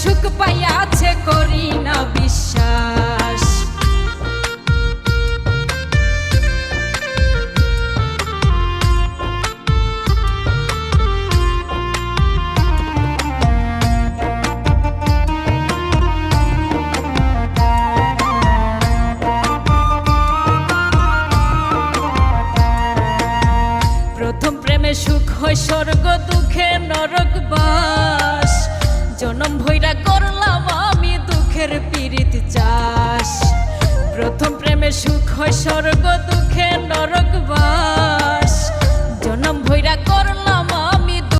সুখ পাইয়াছে করি না বিশ্বাস। প্রথম প্রেমে সুখ হয় স্বর্গ, দুঃখে নরক বাস। জনম ভৈরা করলাম আমি দুঃখের পীড়িত চাষ। প্রথম প্রেমে সুখ হয় স্বর্গ, দুঃখে নরক বাস।